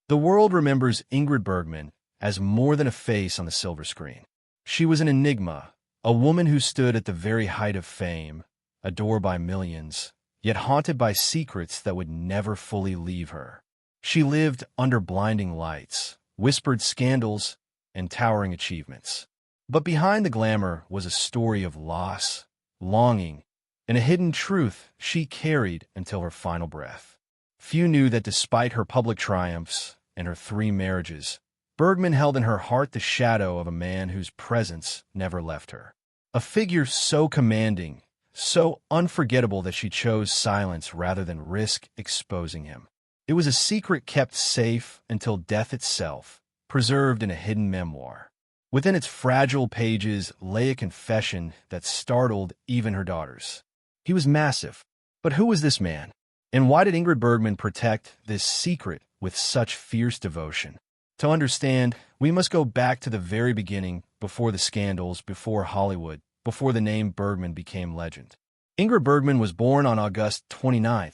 The world remembers Ingrid Bergman as more than a face on the silver screen. She was an enigma, a woman who stood at the very height of fame, adored by millions, yet haunted by secrets that would never fully leave her. She lived under blinding lights, whispered scandals, and towering achievements. But behind the glamour was a story of loss, longing, and a hidden truth she carried until her final breath. Few knew that despite her public triumphs and her 3 marriages, Bergman held in her heart the shadow of a man whose presence never left her. A figure so commanding, so unforgettable that she chose silence rather than risk exposing him. It was a secret kept safe until death itself, preserved in a hidden memoir. Within its fragile pages lay a confession that startled even her daughters. He was massive, but who was this man? And why did Ingrid Bergman protect this secret with such fierce devotion? To understand, we must go back to the very beginning, before the scandals, before Hollywood, before the name Bergman became legend. Ingrid Bergman was born on August 29,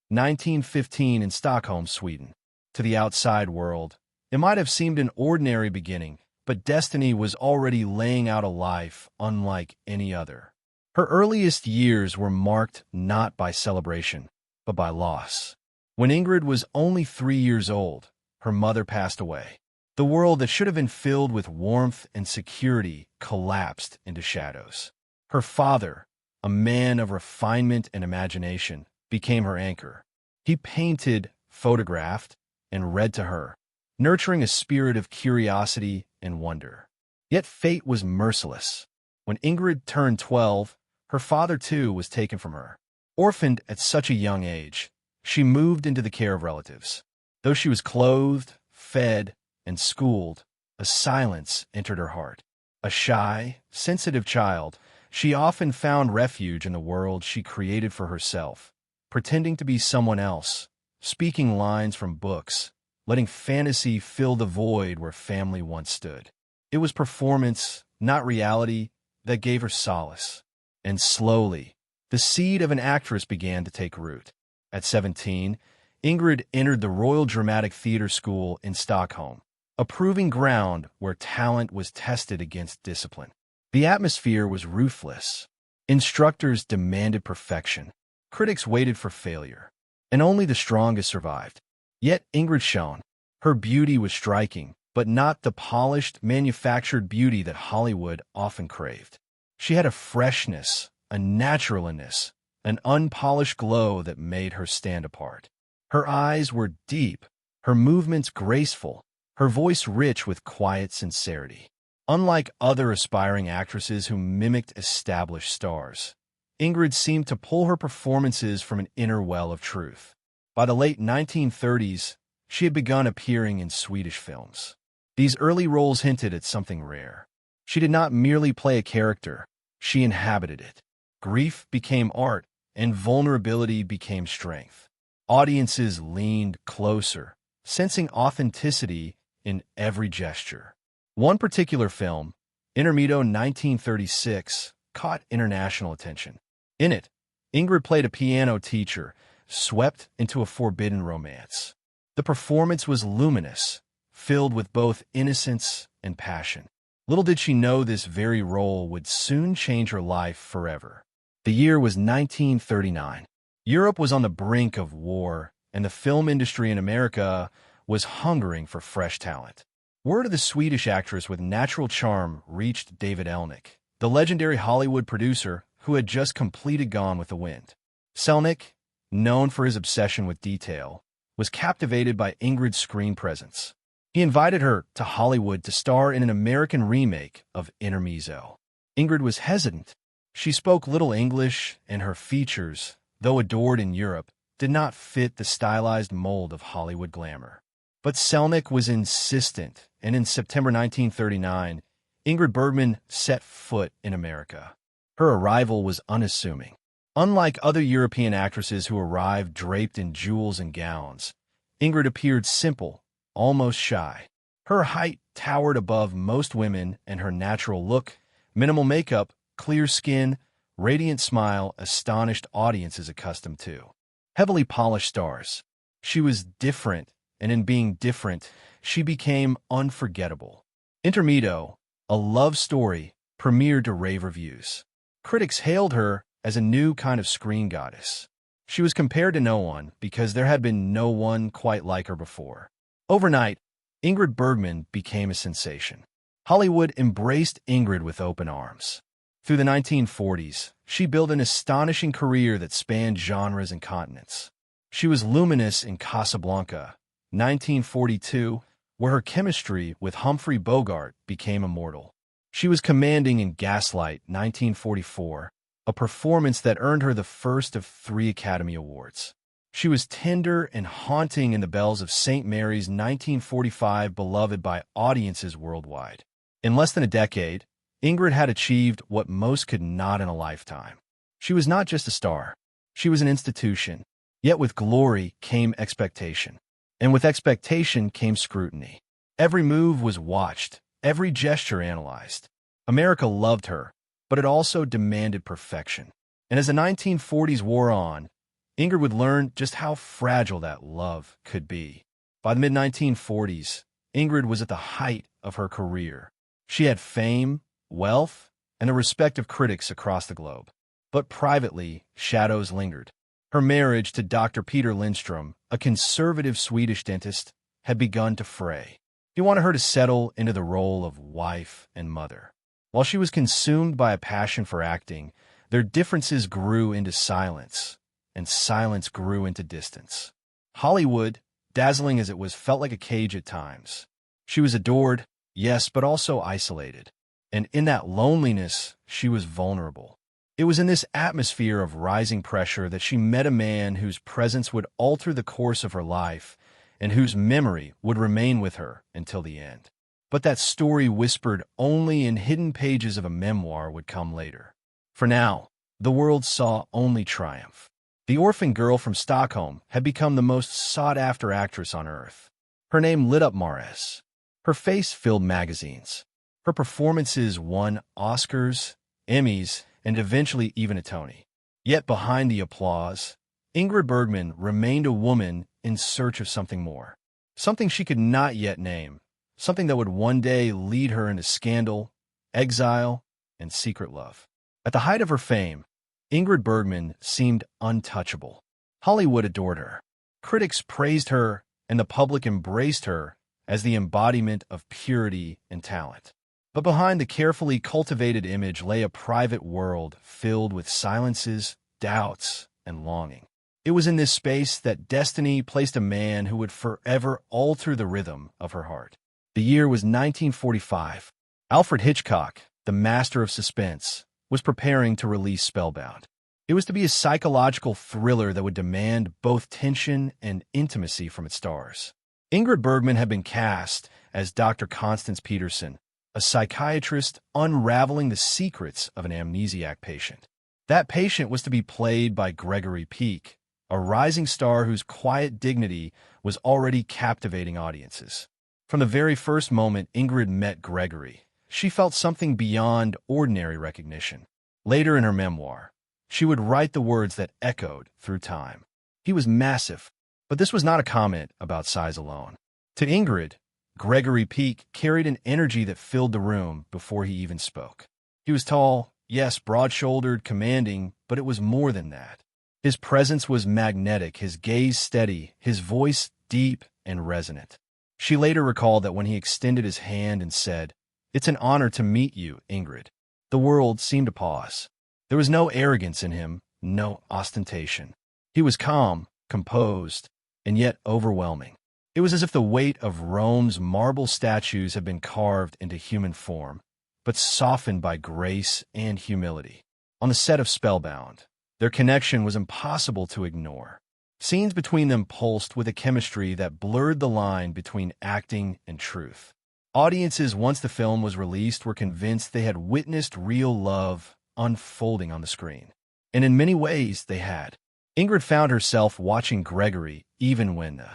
1915 in Stockholm, Sweden. To the outside world, it might have seemed an ordinary beginning, but destiny was already laying out a life unlike any other. Her earliest years were marked not by celebration, but by loss. When Ingrid was only 3 years old, her mother passed away. The world that should have been filled with warmth and security collapsed into shadows. Her father, a man of refinement and imagination, became her anchor. He painted, photographed, and read to her, nurturing a spirit of curiosity and wonder. Yet fate was merciless. When Ingrid turned 12, her father too was taken from her. Orphaned at such a young age, she moved into the care of relatives. Though she was clothed, fed, and schooled, a silence entered her heart. A shy, sensitive child, she often found refuge in the world she created for herself, pretending to be someone else, speaking lines from books, letting fantasy fill the void where family once stood. It was performance, not reality, that gave her solace. And slowly, the seed of an actress began to take root. At 17, Ingrid entered the Royal Dramatic Theatre School in Stockholm, a proving ground where talent was tested against discipline. The atmosphere was ruthless. Instructors demanded perfection. Critics waited for failure. And only the strongest survived. Yet Ingrid shone. Her beauty was striking, but not the polished, manufactured beauty that Hollywood often craved. She had a freshness, a naturalness, an unpolished glow that made her stand apart. Her eyes were deep, her movements graceful, her voice rich with quiet sincerity. Unlike other aspiring actresses who mimicked established stars, Ingrid seemed to pull her performances from an inner well of truth. By the late 1930s, she had begun appearing in Swedish films. These early roles hinted at something rare. She did not merely play a character, she inhabited it. Grief became art, and vulnerability became strength. Audiences leaned closer, sensing authenticity in every gesture. One particular film, Intermezzo 1936, caught international attention. In it, Ingrid played a piano teacher, swept into a forbidden romance. The performance was luminous, filled with both innocence and passion. Little did she know this very role would soon change her life forever. The year was 1939. Europe was on the brink of war, and the film industry in America was hungering for fresh talent. Word of the Swedish actress with natural charm reached David Elnick, the legendary Hollywood producer who had just completed Gone with the Wind. Selnick, known for his obsession with detail, was captivated by Ingrid's screen presence. He invited her to Hollywood to star in an American remake of Intermezzo. Ingrid was hesitant. She spoke little English, and her features, though adored in Europe, did not fit the stylized mold of Hollywood glamour. But Selnick was insistent, and in September 1939, Ingrid Bergman set foot in America. Her arrival was unassuming. Unlike other European actresses who arrived draped in jewels and gowns, Ingrid appeared simple, almost shy. Her height towered above most women, and her natural look, minimal makeup, clear skin, radiant smile astonished audiences accustomed to heavily polished stars. She was different and in being different, she became unforgettable. Intermito, a love story, premiered to rave reviews. Critics hailed her as a new kind of screen goddess. She was compared to no one because there had been no one quite like her before. Overnight, Ingrid Bergman became a sensation. Hollywood embraced Ingrid with open arms. Through the 1940s, she built an astonishing career that spanned genres and continents. She was luminous in Casablanca, 1942, where her chemistry with Humphrey Bogart became immortal. She was commanding in Gaslight, 1944, a performance that earned her the first of 3 Academy Awards. She was tender and haunting in The Bells of St. Mary's, 1945, beloved by audiences worldwide. In less than a decade, Ingrid had achieved what most could not in a lifetime. She was not just a star. She was an institution. Yet with glory came expectation. And with expectation came scrutiny. Every move was watched, every gesture analyzed. America loved her, but it also demanded perfection. And as the 1940s wore on, Ingrid would learn just how fragile that love could be. By the mid-1940s, Ingrid was at the height of her career. She had fame, wealth, and the respect of critics across the globe. But privately, shadows lingered. Her marriage to Dr. Peter Lindstrom, a conservative Swedish dentist, had begun to fray. He wanted her to settle into the role of wife and mother. While she was consumed by a passion for acting, their differences grew into silence, and silence grew into distance. Hollywood, dazzling as it was, felt like a cage at times. She was adored, yes, but also isolated. And in that loneliness, she was vulnerable. It was in this atmosphere of rising pressure that she met a man whose presence would alter the course of her life and whose memory would remain with her until the end. But that story, whispered only in hidden pages of a memoir, would come later. For now, the world saw only triumph. The orphan girl from Stockholm had become the most sought-after actress on earth. Her name lit up Mars. Her face filled magazines. Her performances won Oscars, Emmys, and eventually even a Tony. Yet behind the applause, Ingrid Bergman remained a woman in search of something more. Something she could not yet name. Something that would one day lead her into scandal, exile, and secret love. At the height of her fame, Ingrid Bergman seemed untouchable. Hollywood adored her. Critics praised her, and the public embraced her as the embodiment of purity and talent. But behind the carefully cultivated image lay a private world filled with silences, doubts, and longing. It was in this space that destiny placed a man who would forever alter the rhythm of her heart. The year was 1945. Alfred Hitchcock, the master of suspense, was preparing to release Spellbound. It was to be a psychological thriller that would demand both tension and intimacy from its stars. Ingrid Bergman had been cast as Dr. Constance Peterson, a psychiatrist unraveling the secrets of an amnesiac patient. That patient was to be played by Gregory Peck, a rising star whose quiet dignity was already captivating audiences. From the very first moment Ingrid met Gregory, she felt something beyond ordinary recognition. Later in her memoir, she would write the words that echoed through time. He was massive, but this was not a comment about size alone. To Ingrid, Gregory Peck carried an energy that filled the room before he even spoke. He was tall, yes, broad-shouldered, commanding, but it was more than that. His presence was magnetic, his gaze steady, his voice deep and resonant. She later recalled that when he extended his hand and said, "It's an honor to meet you, Ingrid," the world seemed to pause. There was no arrogance in him, no ostentation. He was calm, composed, and yet overwhelming. It was as if the weight of Rome's marble statues had been carved into human form, but softened by grace and humility. On the set of Spellbound, their connection was impossible to ignore. Scenes between them pulsed with a chemistry that blurred the line between acting and truth. Audiences, once the film was released, were convinced they had witnessed real love unfolding on the screen. And in many ways, they had. Ingrid found herself watching Gregory even when the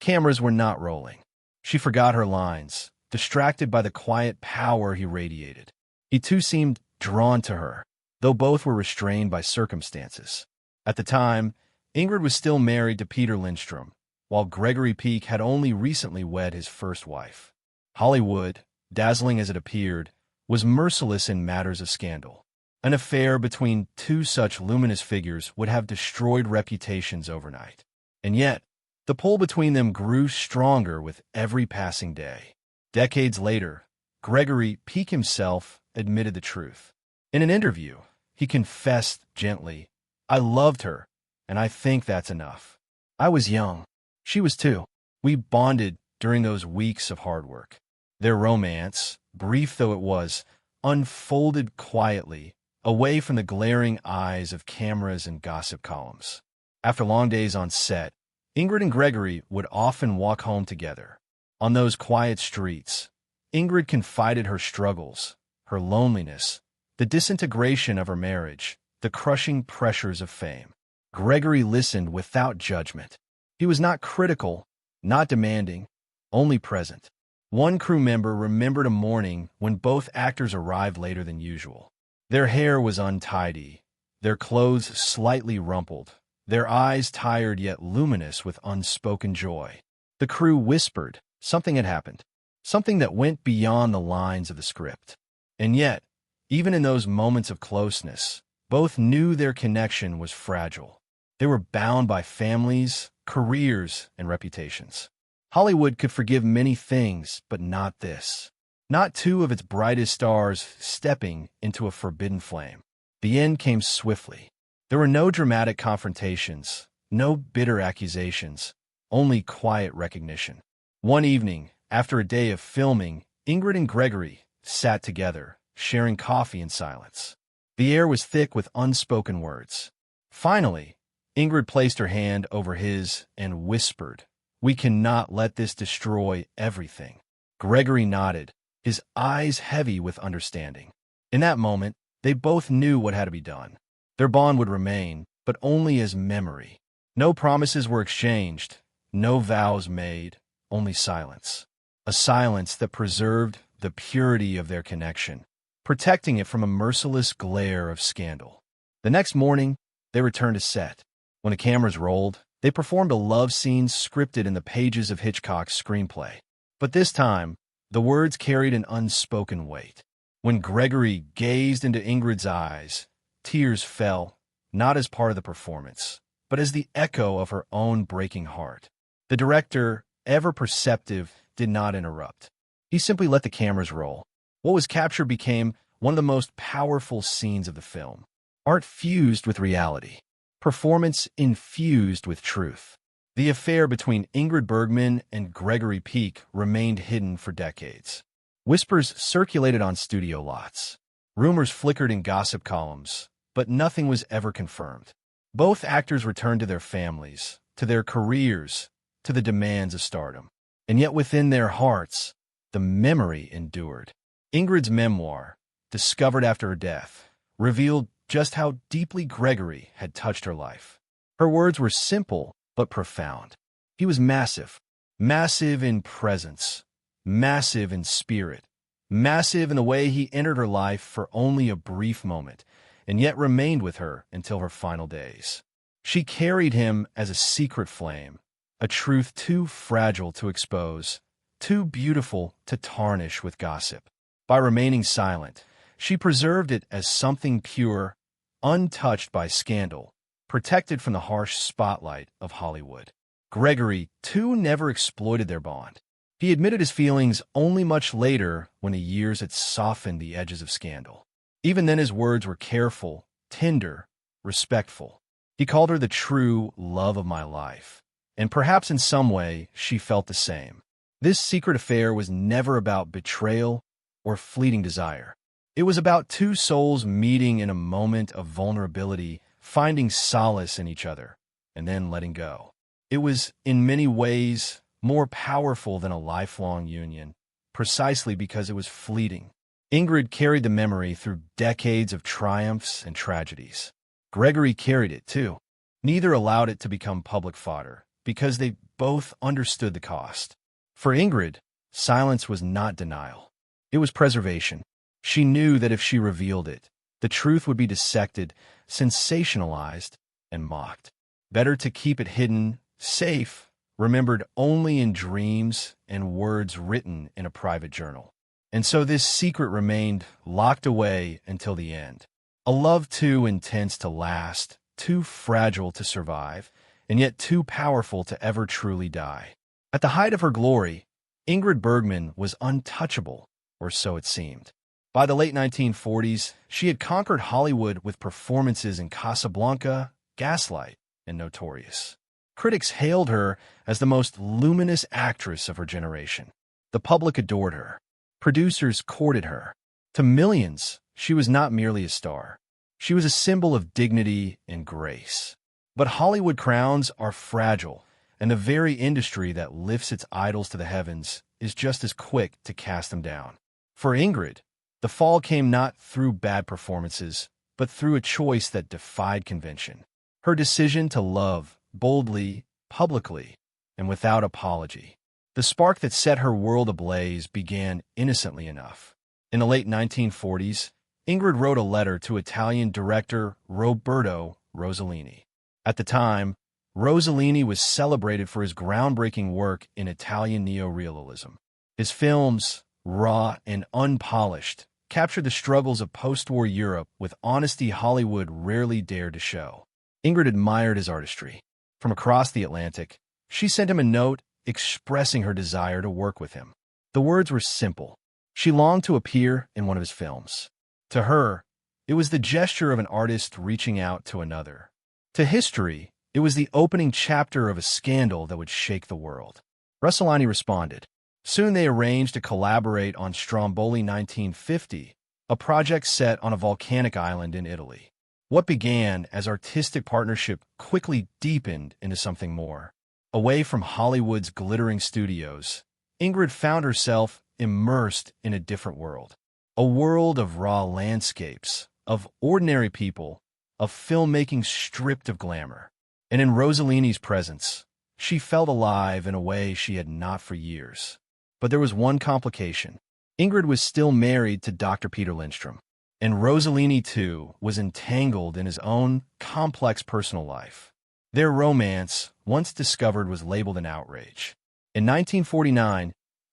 cameras were not rolling. She forgot her lines, distracted by the quiet power he radiated. He too seemed drawn to her, though both were restrained by circumstances. At the time, Ingrid was still married to Peter Lindstrom, while Gregory Peak had only recently wed his first wife. Hollywood, dazzling as it appeared, was merciless in matters of scandal. An affair between two such luminous figures would have destroyed reputations overnight. And yet, the pull between them grew stronger with every passing day. Decades later, Gregory Peak himself admitted the truth. In an interview, he confessed gently, "I loved her, and I think that's enough. I was young. She was too. We bonded during those weeks of hard work." Their romance, brief though it was, unfolded quietly, away from the glaring eyes of cameras and gossip columns. After long days on set, Ingrid and Gregory would often walk home together. On those quiet streets, Ingrid confided her struggles, her loneliness, the disintegration of her marriage, the crushing pressures of fame. Gregory listened without judgment. He was not critical, not demanding, only present. One crew member remembered a morning when both actors arrived later than usual. Their hair was untidy, their clothes slightly rumpled, their eyes tired yet luminous with unspoken joy. The crew whispered something had happened, something that went beyond the lines of the script. And yet, even in those moments of closeness, both knew their connection was fragile. They were bound by families, careers, and reputations. Hollywood could forgive many things, but not this. Not two of its brightest stars stepping into a forbidden flame. The end came swiftly. There were no dramatic confrontations, no bitter accusations, only quiet recognition. One evening, after a day of filming, Ingrid and Gregory sat together, sharing coffee in silence. The air was thick with unspoken words. Finally, Ingrid placed her hand over his and whispered, "We cannot let this destroy everything." Gregory nodded, his eyes heavy with understanding. In that moment, they both knew what had to be done. Their bond would remain, but only as memory. No promises were exchanged, no vows made, only silence. A silence that preserved the purity of their connection, protecting it from a merciless glare of scandal. The next morning, they returned to set. When the cameras rolled, they performed a love scene scripted in the pages of Hitchcock's screenplay. But this time, the words carried an unspoken weight. When Gregory gazed into Ingrid's eyes, tears fell, not as part of the performance, but as the echo of her own breaking heart. The director, ever perceptive, did not interrupt. He simply let the cameras roll. What was captured became one of the most powerful scenes of the film. Art fused with reality. Performance infused with truth. The affair between Ingrid Bergman and Gregory Peak remained hidden for decades. Whispers circulated on studio lots. Rumors flickered in gossip columns, but nothing was ever confirmed. Both actors returned to their families, to their careers, to the demands of stardom. And yet within their hearts, the memory endured. Ingrid's memoir, discovered after her death, revealed just how deeply Gregory had touched her life. Her words were simple but profound. He was massive, massive in presence, massive in spirit, massive in the way he entered her life for only a brief moment, and yet remained with her until her final days. She carried him as a secret flame, a truth too fragile to expose, too beautiful to tarnish with gossip. By remaining silent, she preserved it as something pure, untouched by scandal, protected from the harsh spotlight of Hollywood. Gregory, too, never exploited their bond. He admitted his feelings only much later when the years had softened the edges of scandal. Even then his words were careful, tender, respectful. He called her the true love of my life, and perhaps in some way she felt the same. This secret affair was never about betrayal or fleeting desire. It was about two souls meeting in a moment of vulnerability, finding solace in each other, and then letting go. It was, in many ways, more powerful than a lifelong union, precisely because it was fleeting. Ingrid carried the memory through decades of triumphs and tragedies. Gregory carried it, too. Neither allowed it to become public fodder, because they both understood the cost. For Ingrid, silence was not denial. It was preservation. She knew that if she revealed it, the truth would be dissected, sensationalized, and mocked. Better to keep it hidden, safe, remembered only in dreams and words written in a private journal. And so this secret remained locked away until the end. A love too intense to last, too fragile to survive, and yet too powerful to ever truly die. At the height of her glory, Ingrid Bergman was untouchable, or so it seemed. By the late 1940s, she had conquered Hollywood with performances in Casablanca, Gaslight, and Notorious. Critics hailed her as the most luminous actress of her generation. The public adored her. Producers courted her. To millions, she was not merely a star. She was a symbol of dignity and grace. But Hollywood crowns are fragile, and the very industry that lifts its idols to the heavens is just as quick to cast them down. For Ingrid, the fall came not through bad performances, but through a choice that defied convention. Her decision to love boldly, publicly, and without apology. The spark that set her world ablaze began innocently enough. In the late 1940s, Ingrid wrote a letter to Italian director Roberto Rossellini. At the time, Rossellini was celebrated for his groundbreaking work in Italian neorealism. His films, raw and unpolished, captured the struggles of post-war Europe with honesty Hollywood rarely dared to show. Ingrid admired his artistry. From across the Atlantic, she sent him a note expressing her desire to work with him. The words were simple. She longed to appear in one of his films. To her, it was the gesture of an artist reaching out to another. To history, it was the opening chapter of a scandal that would shake the world. Rossellini responded. Soon they arranged to collaborate on Stromboli 1950, a project set on a volcanic island in Italy. What began as artistic partnership quickly deepened into something more. Away from Hollywood's glittering studios, Ingrid found herself immersed in a different world. A world of raw landscapes, of ordinary people, of filmmaking stripped of glamour. And in Rossellini's presence, she felt alive in a way she had not for years. But there was one complication. Ingrid was still married to Dr. Peter Lindstrom, and Rossellini, too, was entangled in his own complex personal life. Their romance, once discovered, was labeled an outrage. In 1949,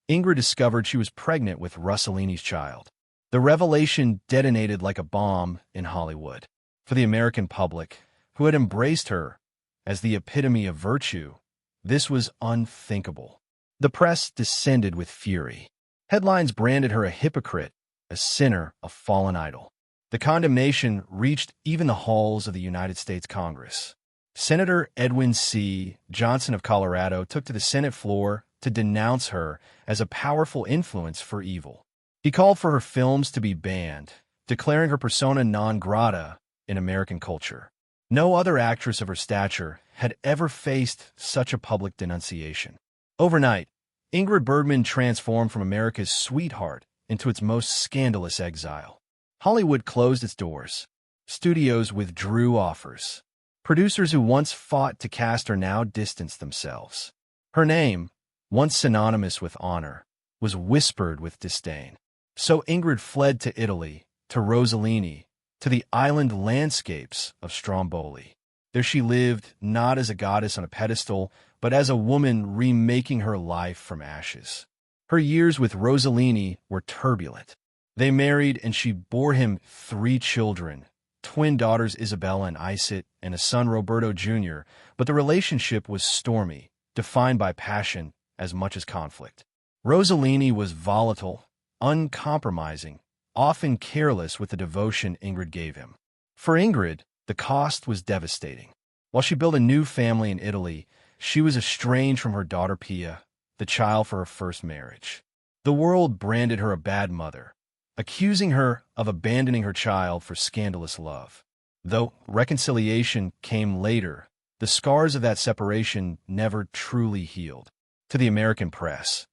Ingrid discovered she was pregnant with Rossellini's child. The revelation detonated like a bomb in Hollywood. For the American public, who had embraced her as the epitome of virtue, this was unthinkable. The press descended with fury. Headlines branded her a hypocrite, a sinner, a fallen idol. The condemnation reached even the halls of the United States Congress. Senator Edwin C. Johnson of Colorado took to the Senate floor to denounce her as a powerful influence for evil. He called for her films to be banned, declaring her persona non grata in American culture. No other actress of her stature had ever faced such a public denunciation. Overnight, Ingrid Bergman transformed from America's sweetheart into its most scandalous exile. Hollywood closed its doors. Studios withdrew offers. Producers who once fought to cast her now distanced themselves. Her name, once synonymous with honor, was whispered with disdain. So Ingrid fled to Italy, to Rossellini, to the island landscapes of Stromboli. There she lived not as a goddess on a pedestal, but as a woman remaking her life from ashes. Her years with Rossellini were turbulent. They married and she bore him 3 children, twin daughters Isabella and Isit, and a son Roberto Jr., but the relationship was stormy, defined by passion as much as conflict. Rossellini was volatile, uncompromising, often careless with the devotion Ingrid gave him. For Ingrid, the cost was devastating. While she built a new family in Italy, she was estranged from her daughter Pia, the child for her first marriage. The world branded her a bad mother, accusing her of abandoning her child for scandalous love. Though reconciliation came later, the scars of that separation never truly healed. To the American press,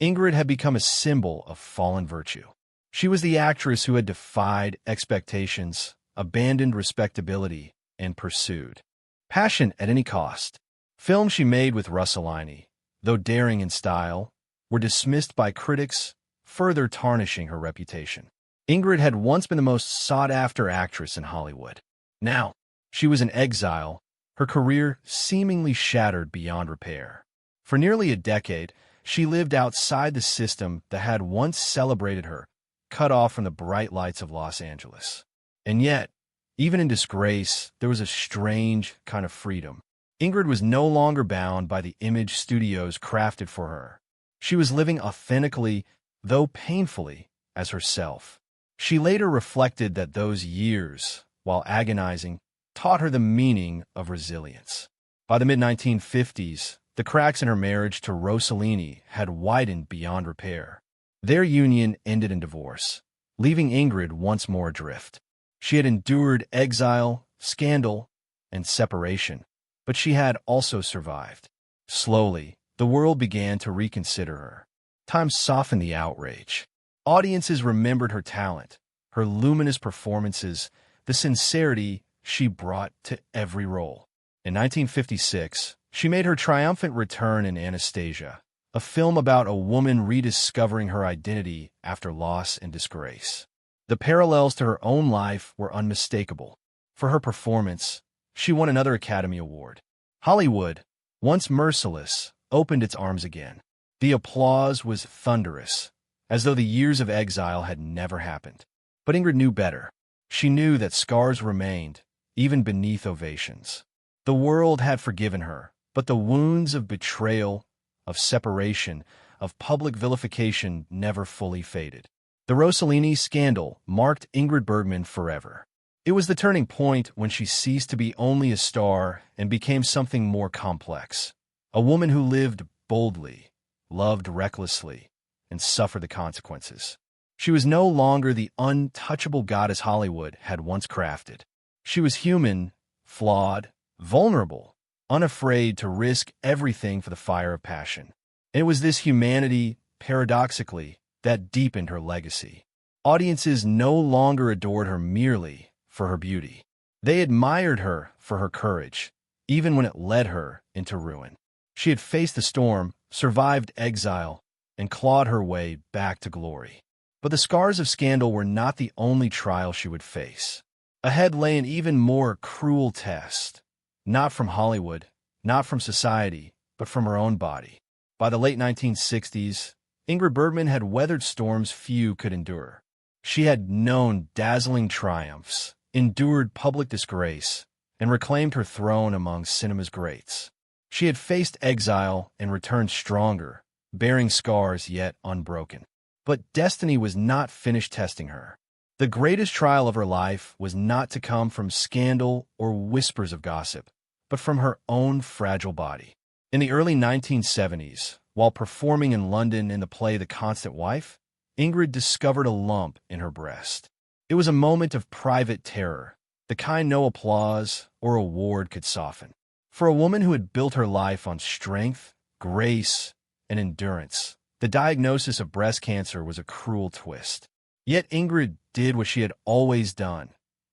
Ingrid had become a symbol of fallen virtue. She was the actress who had defied expectations, abandoned respectability, and pursued passion at any cost. Films she made with Rossellini, though daring in style, were dismissed by critics, further tarnishing her reputation. Ingrid had once been the most sought-after actress in Hollywood. Now, she was in exile, her career seemingly shattered beyond repair. For nearly a decade, she lived outside the system that had once celebrated her, cut off from the bright lights of Los Angeles. And yet, even in disgrace, there was a strange kind of freedom. Ingrid was no longer bound by the image studios crafted for her. She was living authentically, though painfully, as herself. She later reflected that those years, while agonizing, taught her the meaning of resilience. By the mid-1950s, the cracks in her marriage to Rossellini had widened beyond repair. Their union ended in divorce, leaving Ingrid once more adrift. She had endured exile, scandal, and separation, but she had also survived. Slowly, the world began to reconsider her. Time softened the outrage. Audiences remembered her talent, her luminous performances, the sincerity she brought to every role. In 1956, she made her triumphant return in Anastasia, a film about a woman rediscovering her identity after loss and disgrace. The parallels to her own life were unmistakable. For her performance, she won another Academy Award. Hollywood, once merciless, opened its arms again. The applause was thunderous, as though the years of exile had never happened. But Ingrid knew better. She knew that scars remained, even beneath ovations. The world had forgiven her, but the wounds of betrayal, of separation, of public vilification never fully faded. The Rossellini scandal marked Ingrid Bergman forever. It was the turning point when she ceased to be only a star and became something more complex. A woman who lived boldly, loved recklessly, and suffered the consequences. She was no longer the untouchable goddess Hollywood had once crafted. She was human, flawed, vulnerable, unafraid to risk everything for the fire of passion. And it was this humanity, paradoxically, that deepened her legacy. Audiences no longer adored her merely for her beauty. They admired her for her courage, even when it led her into ruin. She had faced the storm, survived exile, and clawed her way back to glory. But the scars of scandal were not the only trial she would face. Ahead lay an even more cruel test, not from Hollywood, not from society, but from her own body. By the late 1960s, Ingrid Bergman had weathered storms few could endure. She had known dazzling triumphs, endured public disgrace, and reclaimed her throne among cinema's greats. She had faced exile and returned stronger, bearing scars yet unbroken. But destiny was not finished testing her. The greatest trial of her life was not to come from scandal or whispers of gossip, but from her own fragile body. In the early 1970s, while performing in London in the play The Constant Wife, Ingrid discovered a lump in her breast. It was a moment of private terror, the kind no applause or award could soften. For a woman who had built her life on strength, grace, and endurance, the diagnosis of breast cancer was a cruel twist. Yet Ingrid did what she had always done.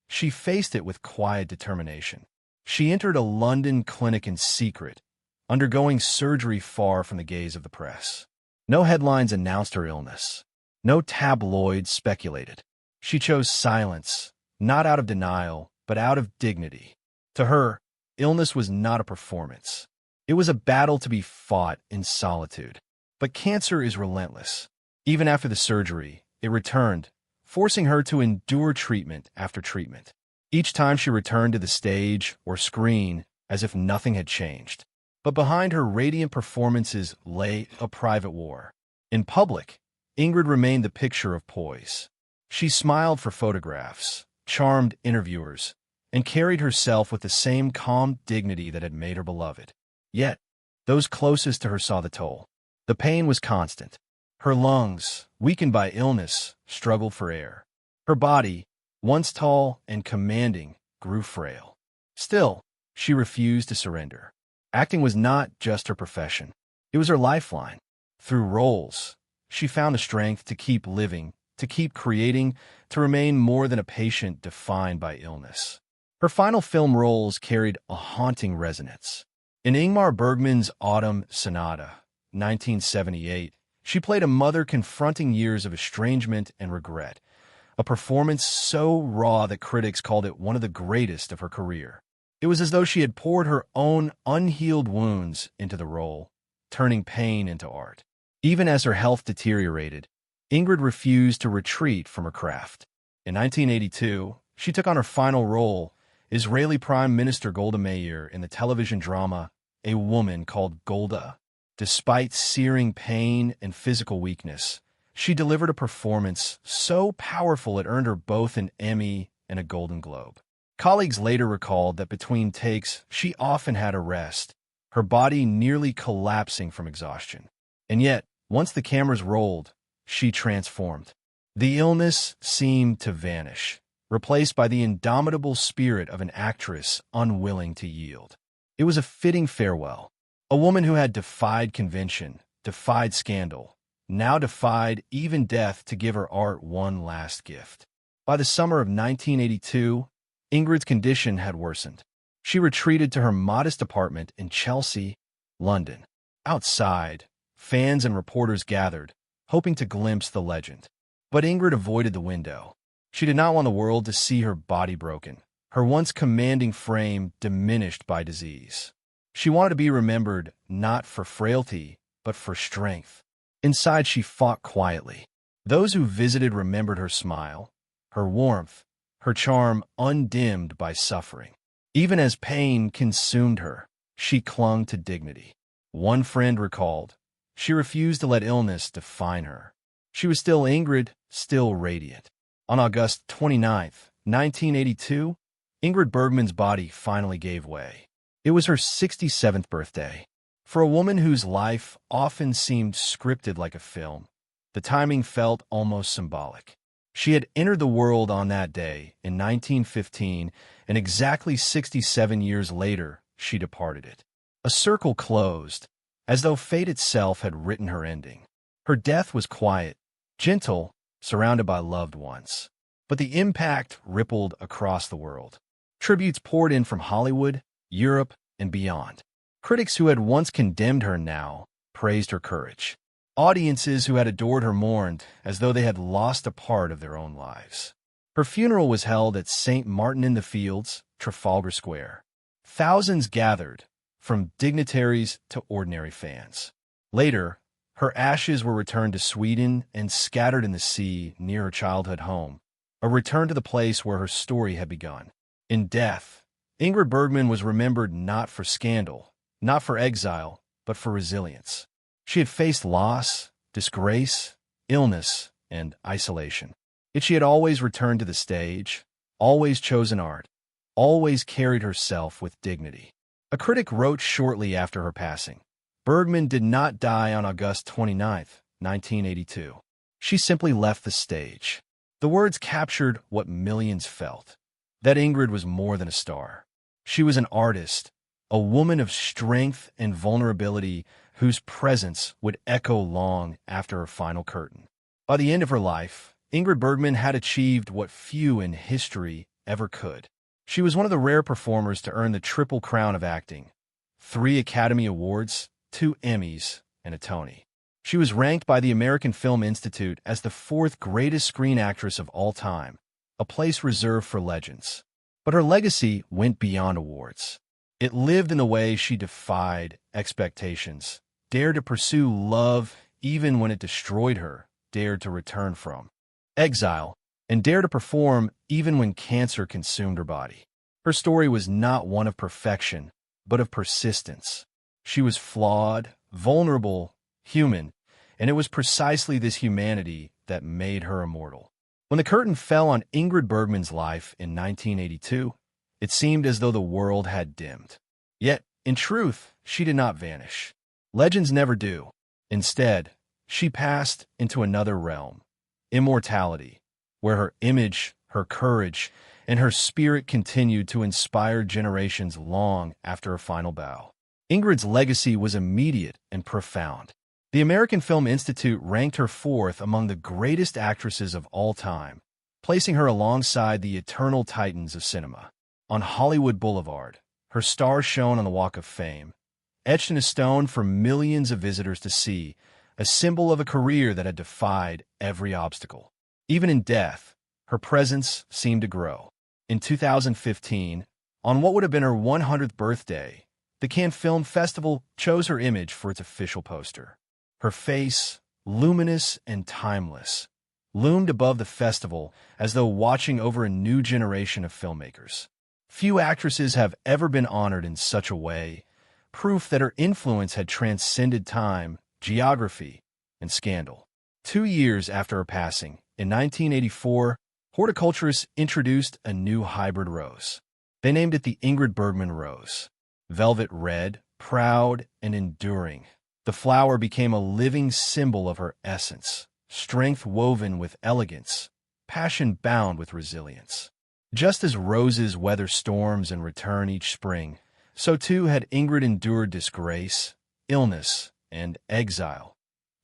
She faced it with quiet determination. She entered a London clinic in secret, undergoing surgery far from the gaze of the press. No headlines announced her illness. No tabloids speculated. She chose silence, not out of denial, but out of dignity. To her, illness was not a performance. It was a battle to be fought in solitude. But cancer is relentless. Even after the surgery, it returned, forcing her to endure treatment after treatment. Each time she returned to the stage or screen as if nothing had changed. But behind her radiant performances lay a private war. In public, Ingrid remained the picture of poise. She smiled for photographs, charmed interviewers, and carried herself with the same calm dignity that had made her beloved. Yet, those closest to her saw the toll. The pain was constant. Her lungs, weakened by illness, struggled for air. Her body, once tall and commanding, grew frail. Still, she refused to surrender. Acting was not just her profession. It was her lifeline. Through roles, she found the strength to keep living, to keep creating, to remain more than a patient defined by illness. Her final film roles carried a haunting resonance. In Ingmar Bergman's Autumn Sonata, 1978, she played a mother confronting years of estrangement and regret, a performance so raw that critics called it one of the greatest of her career. It was as though she had poured her own unhealed wounds into the role, turning pain into art. Even as her health deteriorated, Ingrid refused to retreat from her craft. In 1982, she took on her final role, Israeli Prime Minister Golda Meir, in the television drama A Woman Called Golda. Despite searing pain and physical weakness, she delivered a performance so powerful it earned her both an Emmy and a Golden Globe. Colleagues later recalled that between takes, she often had to rest, her body nearly collapsing from exhaustion. And yet, once the cameras rolled, she transformed. The illness seemed to vanish, replaced by the indomitable spirit of an actress unwilling to yield. It was a fitting farewell. A woman who had defied convention, defied scandal, now defied even death to give her art one last gift. By the summer of 1982, Ingrid's condition had worsened. She retreated to her modest apartment in Chelsea, London. Outside, fans and reporters gathered, hoping to glimpse the legend. But Ingrid avoided the window. She did not want the world to see her body broken, her once commanding frame diminished by disease. She wanted to be remembered not for frailty, but for strength. Inside, she fought quietly. Those who visited remembered her smile, her warmth, her charm undimmed by suffering. Even as pain consumed her, she clung to dignity. One friend recalled, she refused to let illness define her. She was still Ingrid, still radiant. On August 29, 1982, Ingrid Bergman's body finally gave way. It was her 67th birthday. For a woman whose life often seemed scripted like a film, the timing felt almost symbolic. She had entered the world on that day in 1915, and exactly 67 years later, she departed it. A circle closed, as though fate itself had written her ending. Her death was quiet, gentle, surrounded by loved ones. But the impact rippled across the world. Tributes poured in from Hollywood, Europe, and beyond. Critics who had once condemned her now praised her courage. Audiences who had adored her mourned as though they had lost a part of their own lives. Her funeral was held at St. Martin-in-the-Fields, Trafalgar Square. Thousands gathered, from dignitaries to ordinary fans. Later, her ashes were returned to Sweden and scattered in the sea near her childhood home, a return to the place where her story had begun. In death, Ingrid Bergman was remembered not for scandal, not for exile, but for resilience. She had faced loss, disgrace, illness, and isolation. Yet she had always returned to the stage, always chosen art, always carried herself with dignity. A critic wrote shortly after her passing, Bergman did not die on August 29, 1982. She simply left the stage. The words captured what millions felt, that Ingrid was more than a star. She was an artist, a woman of strength and vulnerability whose presence would echo long after her final curtain. By the end of her life, Ingrid Bergman had achieved what few in history ever could. She was one of the rare performers to earn the triple crown of acting: 3 Academy Awards, 2 Emmys, and a Tony. She was ranked by the American Film Institute as the 4th greatest screen actress of all time, a place reserved for legends. But her legacy went beyond awards. It lived in the way she defied expectations, dared to pursue love even when it destroyed her, dared to return from exile, and dared to perform even when cancer consumed her body. Her story was not one of perfection, but of persistence. She was flawed, vulnerable, human, and it was precisely this humanity that made her immortal. When the curtain fell on Ingrid Bergman's life in 1982, it seemed as though the world had dimmed. Yet, in truth, she did not vanish. Legends never do. Instead, she passed into another realm, immortality, where her image, her courage, and her spirit continued to inspire generations long after her final bow. Ingrid's legacy was immediate and profound. The American Film Institute ranked her 4th among the greatest actresses of all time, placing her alongside the eternal titans of cinema. On Hollywood Boulevard, her star shone on the Walk of Fame, etched in a stone for millions of visitors to see, a symbol of a career that had defied every obstacle. Even in death, her presence seemed to grow. In 2015, on what would have been her 100th birthday, the Cannes Film Festival chose her image for its official poster. Her face, luminous and timeless, loomed above the festival as though watching over a new generation of filmmakers. Few actresses have ever been honored in such a way, proof that her influence had transcended time, geography, and scandal. 2 years after her passing, in 1984, horticulturists introduced a new hybrid rose. They named it the Ingrid Bergman rose. Velvet red, proud, and enduring, the flower became a living symbol of her essence, strength woven with elegance, passion bound with resilience. Just as roses weather storms and return each spring, so too had Ingrid endured disgrace, illness, and exile,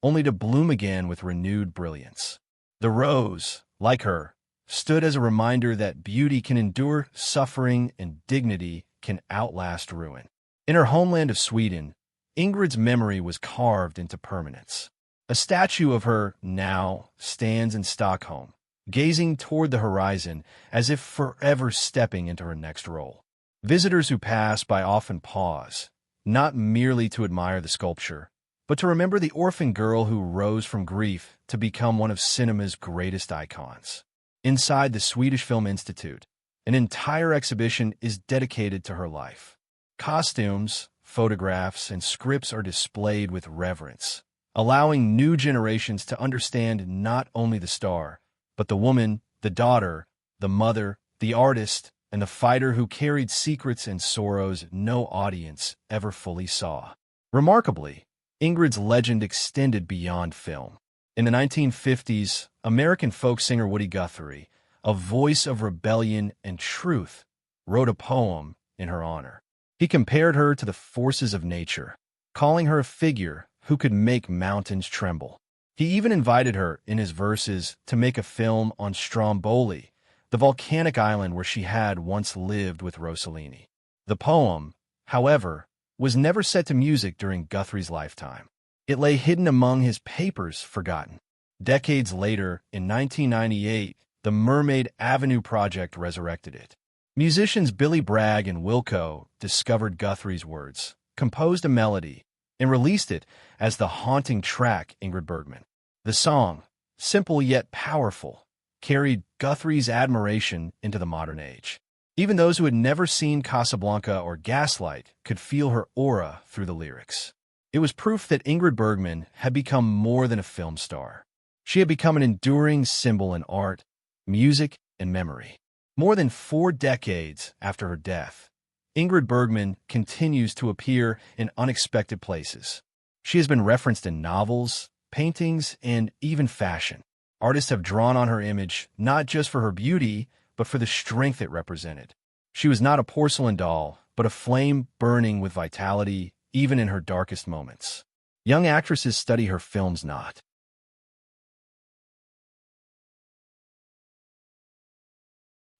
only to bloom again with renewed brilliance. The rose, like her, stood as a reminder that beauty can endure suffering and dignity can outlast ruin. In her homeland of Sweden, Ingrid's memory was carved into permanence. A statue of her now stands in Stockholm, gazing toward the horizon as if forever stepping into her next role. Visitors who pass by often pause, not merely to admire the sculpture, but to remember the orphan girl who rose from grief to become one of cinema's greatest icons. Inside the Swedish Film Institute, an entire exhibition is dedicated to her life. Costumes, photographs, and scripts are displayed with reverence, allowing new generations to understand not only the star, but the woman, the daughter, the mother, the artist, and the fighter who carried secrets and sorrows no audience ever fully saw. Remarkably, Ingrid's legend extended beyond film. In the 1950s, American folk singer Woody Guthrie, a voice of rebellion and truth, wrote a poem in her honor. He compared her to the forces of nature, calling her a figure who could make mountains tremble. He even invited her, in his verses, to make a film on Stromboli, the volcanic island where she had once lived with Rossellini. The poem, however, was never set to music during Guthrie's lifetime. It lay hidden among his papers, forgotten. Decades later, in 1998, the Mermaid Avenue Project resurrected it. Musicians Billy Bragg and Wilco discovered Guthrie's words, composed a melody, and released it as the haunting track Ingrid Bergman. The song, simple yet powerful, carried Guthrie's admiration into the modern age. Even those who had never seen Casablanca or Gaslight could feel her aura through the lyrics. It was proof that Ingrid Bergman had become more than a film star. She had become an enduring symbol in art, music, and memory. More than 4 decades after her death, Ingrid Bergman continues to appear in unexpected places. She has been referenced in novels, paintings, and even fashion. Artists have drawn on her image not just for her beauty, but for the strength it represented. She was not a porcelain doll, but a flame burning with vitality, even in her darkest moments. Young actresses study her films not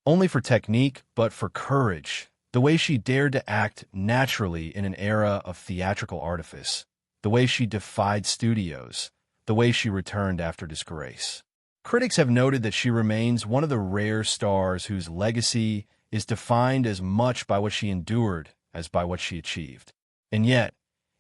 only for technique, but for courage, the way she dared to act naturally in an era of theatrical artifice, the way she defied studios, the way she returned after disgrace. Critics have noted that she remains one of the rare stars whose legacy is defined as much by what she endured as by what she achieved. And yet,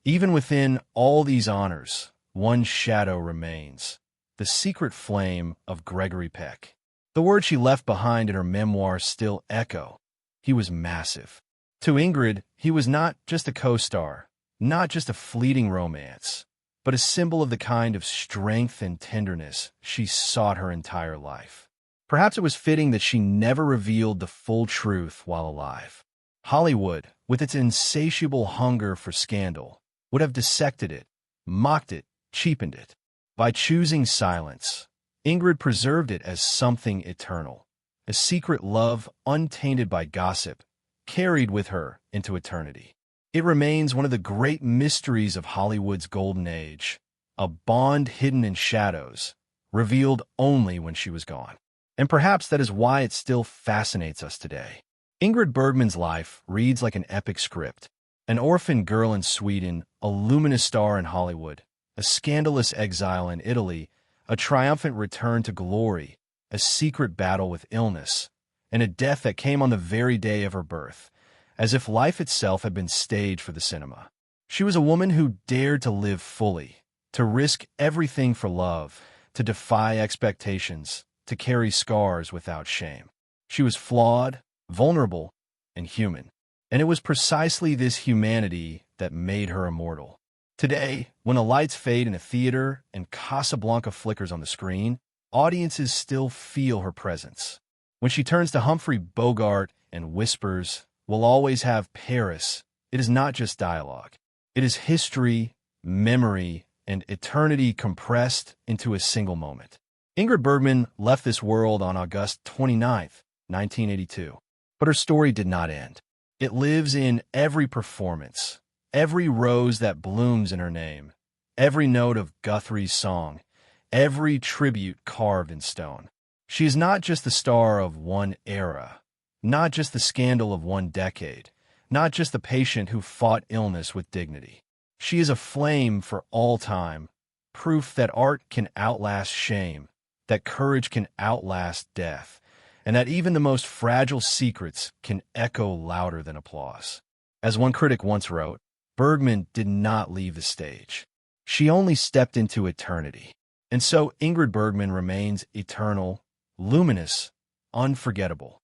even within all these honors, one shadow remains, the secret flame of Gregory Peck. The words she left behind in her memoir still echo. He was massive. To Ingrid, he was not just a co-star, not just a fleeting romance, but a symbol of the kind of strength and tenderness she sought her entire life. Perhaps it was fitting that she never revealed the full truth while alive. Hollywood, with its insatiable hunger for scandal, would have dissected it, mocked it, cheapened it. By choosing silence, Ingrid preserved it as something eternal, a secret love untainted by gossip, carried with her into eternity. It remains one of the great mysteries of Hollywood's golden age, a bond hidden in shadows, revealed only when she was gone. And perhaps that is why it still fascinates us today. Ingrid Bergman's life reads like an epic script. An orphan girl in Sweden, a luminous star in Hollywood, a scandalous exile in Italy, a triumphant return to glory, a secret battle with illness, and a death that came on the very day of her birth. as if life itself had been staged for the cinema. She was a woman who dared to live fully, to risk everything for love, to defy expectations, to carry scars without shame. She was flawed, vulnerable, and human. And it was precisely this humanity that made her immortal. Today, when the lights fade in a theater and Casablanca flickers on the screen, audiences still feel her presence. When she turns to Humphrey Bogart and whispers, "We'll always have Paris," it is not just dialogue. It is history, memory, and eternity compressed into a single moment. Ingrid Bergman left this world on August 29th, 1982. But her story did not end. It lives in every performance, every rose that blooms in her name, every note of Guthrie's song, every tribute carved in stone. She is not just the star of one era, not just the scandal of one decade, not just the patient who fought illness with dignity. She is a flame for all time, proof that art can outlast shame, that courage can outlast death, and that even the most fragile secrets can echo louder than applause. As one critic once wrote, Bergman did not leave the stage. She only stepped into eternity. And so Ingrid Bergman remains eternal, luminous, unforgettable.